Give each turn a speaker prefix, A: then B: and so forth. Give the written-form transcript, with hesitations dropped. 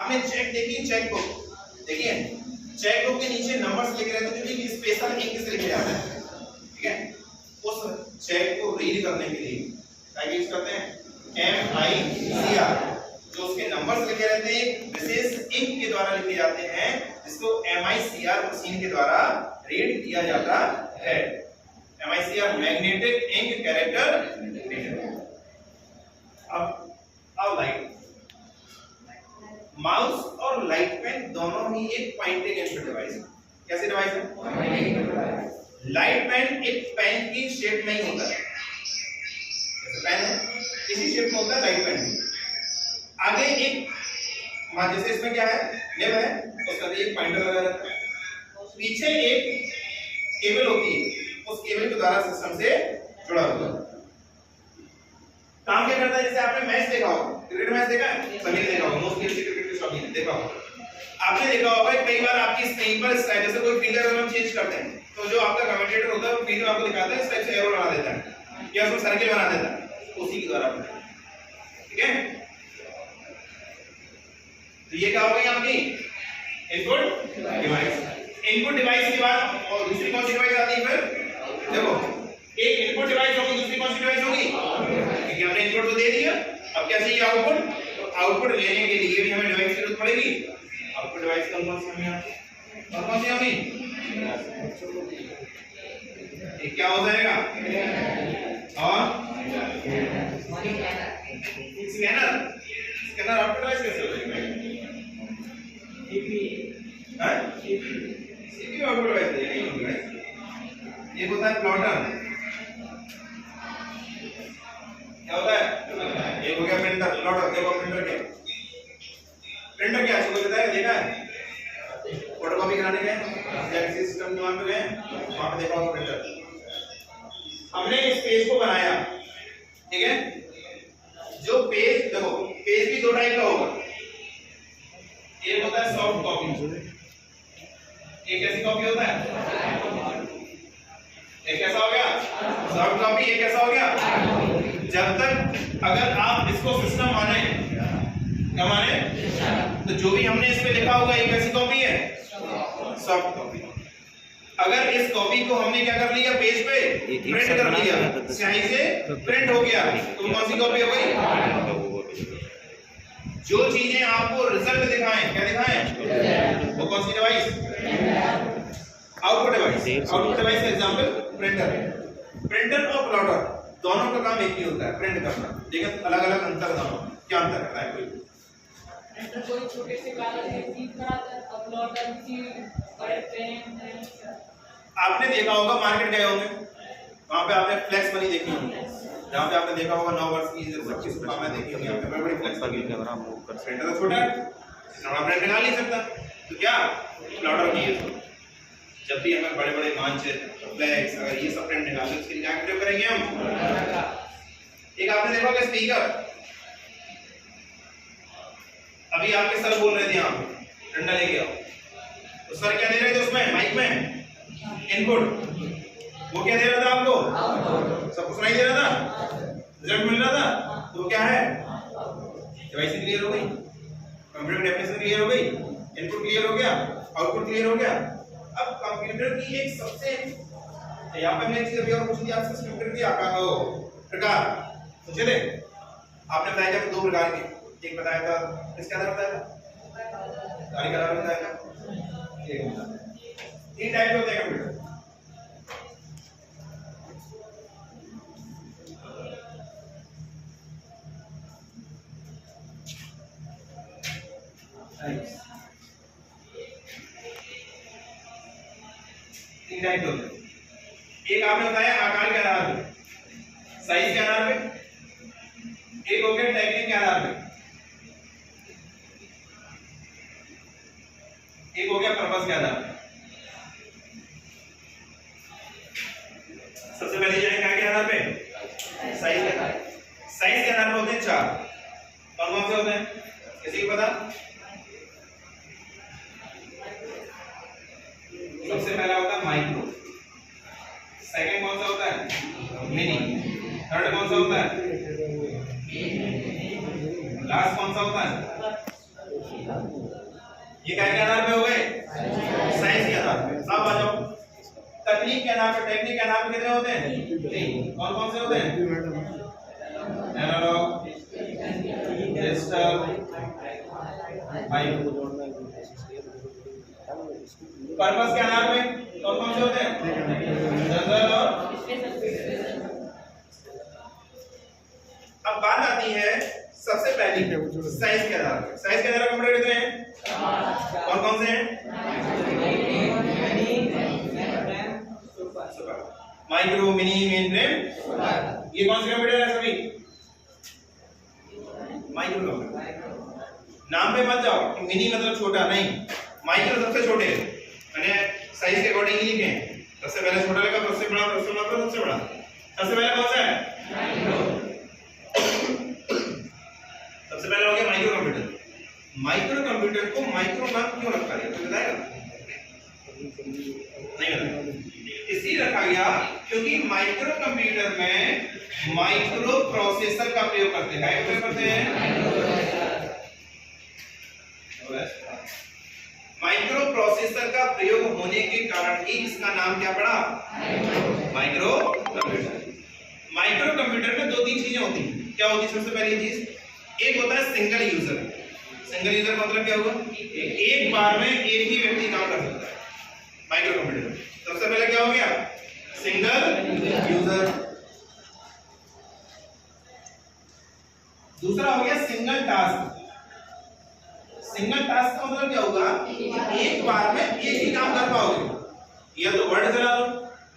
A: आपने चेक देखी, cheque book देखिए, चेक बुक के नीचे नंबर्स लिखे रहते हैं जो कि स्पेशल इंक से लिखे जाते हैं, ठीक है। उस चेक को रीड करने के लिए क्या यूज करते हैं, MICR, जो उसके नंबर्स लिखे रहते हैं विशेष इंक के द्वारा लिखे जाते हैं, जिसको MICR मशीन के द्वारा रीड किया जाता है। MICR magnetic ink character. अब लाइट, माउस और लाइट पेन दोनों ही एक पॉइंटिंग इनपुट डिवाइस है। कैसे डिवाइस है? लाइट पेन एक पेन की शेप नहीं होता है, जैसे पेन है इसी शेप में होता है लाइट पेन। आगे एक जैसे इसमें क्या है, निब है, उसका भी एक पॉइंटर लगा रहता है, पीछे एक केबल होती है, उस केबल के द्वारा सिस्टम से जुड़ा होता है। काम क्या करता है, जैसे आपने मैच देखा होगा, क्रिकेट मैच देखा है, सभी ने देखा होगा, मोस्टली क्रिकेट के शौकीन देखा होगा। आपने देखा होगा कई बार आपकी स्क्रीन पर स्टाइल, जैसे कोई फील्डर अगर हम चेंज करते हैं तो जो आपका कमेंटेटर होता है वो फील्ड में आपको दिखाता है, इस टाइप से एरो बना देता है या उसमें सर्किल बना देता है, उसी के द्वारा बनता है, ठीक है। तो ये क्या हो गई आपकी इनपुट डिवाइस। इनपुट डिवाइस के बाद और दूसरी कौन सी डिवाइस आती है फिर? देखो, एक इनपुट डिवाइस होगी, दूसरी कौन सी डिवाइस होगी? क्योंकि हमने इनपुट तो दे दिया, अब क्या चाहिए आउटपुट। तो आउटपुट लेने के लिए भी हमें डिवाइस की जरूरत पड़ेगी। आउटपुट डिवाइस कौन सी हमें और कौन सी हमें क्या हो जाएगा, और स्कैनर। स्कैनर आउटपुट डिवाइस कैसे हो जाएगा? सीपीयू आउटपुट डिवाइस नहीं होगा। ये होता है प्लॉटर, क्या होता है, ये हो गया प्रिंटर, प्लॉटर। देखो प्रिंटर क्या, प्रिंटर क्या है बताया, देखा है, फोटोकॉपी कराने गए या किसी सिस्टम दुकान पे गए, वहां पे देखा होगा प्रिंटर। हमने इस पेज को बनाया, ठीक है। जो पेज, देखो पेज भी दो टाइप का होगा, एक होता है सॉफ्ट कॉपी, एक कैसी कॉपी होता है, एक कैसा हो गया सॉफ्ट कॉपी, एक कैसा हो गया। जब तक अगर आप इसको सिस्टम माने, क्या माने, तो जो भी हमने इस पे लिखा होगा ये कैसी कॉपी है, सॉफ्ट कॉपी। अगर इस कॉपी को हमने क्या कर लिया, पेज पे प्रिंट कर लिया, स्याही से प्रिंट हो गया, तो कौन सी कॉपी हो गई? जो चीजें आपको रिजल्ट दिखाएं, क्या दिखाएं, वो कौन सी device, output device. Output device का एग्जांपल प्रिंटर। प्रिंटर और प्लॉटर दोनों का काम एक ही होता है, प्रिंट करना, लेकिन अलग अलग अंतर दोनों। क्या अंतर करता है? कोई
B: प्रिंटर कोई छोटे से कागज में टिप कराता है, प्लॉटर किसी बड़े पेन।
A: आपने देखा होगा, मार्केट गए होंगे, वहां पे आपने फ्लेक्स मनी देखी होगी, जहां पे आपने देखा होगा 9 वर्ष की 25 रुपए में देखी होगी आपने, बड़ी फ्लेक्स मनी। कैमरा मूव कर, प्रिंटर तो छोटा है, इतना प्रिंट निकाल नहीं सकता, तो क्या प्लॉटर की है। जब भी हमें बड़े बड़े मानचित्र, फ्लैक्स, अगर ये सब प्रिंट निकालना है, उसके लिए क्या प्रयोग करेंगे हम? एक आपने देखा होगा स्पीकर, अभी आपके सर बोल रहे थे यहाँ डंडा लेके आओ, तो सर क्या दे रहे थे उसमें, माइक में इनपुट, वो क्या दे रहा था आपको, सब कुछ नहीं दे रहा था, रिजल्ट मिल रहा था, तो क्या है, डिवाइस क्लियर हो गई, कंप्यूटर डेफिनेशन क्लियर हो गई, इनपुट क्लियर हो गया, आउटपुट क्लियर हो गया। अब कंप्यूटर की एक सबसे, यहाँ पे मैंने चीज और पूछ दी आपसे, कंप्यूटर की आकार हो प्रकार पूछे थे आपने, बताया था 2 प्रकार के, एक बताया था इसके आधार बताया था, गाड़ी का आधार बताया था, एक 3 टाइप के होते हैं कंप्यूटर। एक आपने बताया आकार के आधार पे, साइज के आधार पे, एक हो गया टेक्निक के आधार पे, एक हो गया पर्पस के आधार पे। सबसे पहले जाएंगे क्या के आधार पे, साइज के आधार पे। साइज के आधार पे होते हैं 4, कौन कौन से होते हैं, किसी को पता? सबसे पहला होता है माइक्रो, सेकंड कौन सा होता है, मिनी, थर्ड कौन सा होता है, लास्ट कौन सा होता है, ये क्या के आधार पे हो गए? साइंस के आधार पे। अब आ जाओ तकनीक के आधार पे। टेक्निक के आधार पे कितने होते हैं? 3। कौन कौन से होते हैं? Analogue, digital, hybrid. पर्पस के आधार पे कौन कौन से होते हैं? जनरल और। अब बात आती है सबसे पहली साइंस के आधार पे। साइंस के आधार पे कंप्यूटर कितने हैं? कौन कौन से हैं? Micro, mini, main frame. ये कौन से कंप्यूटर है सभी? Micro computer. नाम पे मत जाओ कि मिनी मतलब छोटा, नहीं, माइक्रो सबसे छोटे, यानी साइज के अकॉर्डिंग ही लिखे। सबसे पहले छोटा लगा, सबसे बड़ा, सबसे बड़ा, सबसे बड़ा। सबसे पहले कौन सा है? माइक्रो। सबसे पहले हो गया माइक्रो कंप्यूटर। माइक्रो कंप्यूटर को माइक्रो नाम क्यों रखा गया? तो बताएगा? नहीं बताएगा। इसलिए रखा गया क्योंकि माइक्रो कंप्यूटर में माइक्रो प्रोसेसर का प्रयोग करते हैं। क्या प्रयोग करते हैं? माइक्रो प्रोसेसर का प्रयोग होने के कारण ही इसका नाम क्या पड़ा? Micro computer. माइक्रो कंप्यूटर में 2-3 चीजें होती हैं। क्या होती है? सबसे पहली चीज, एक होता है सिंगल यूजर। सिंगल यूजर मतलब क्या हुआ? एक बार में एक ही व्यक्ति काम कर सकता है माइक्रो कंप्यूटर। सबसे पहले क्या हो गया? Single user. दूसरा हो गया सिंगल टास्क। सिंगल टास्क का मतलब क्या होगा? एक बार में एक ही काम कर पाओगे। या तो वर्ड चला लो,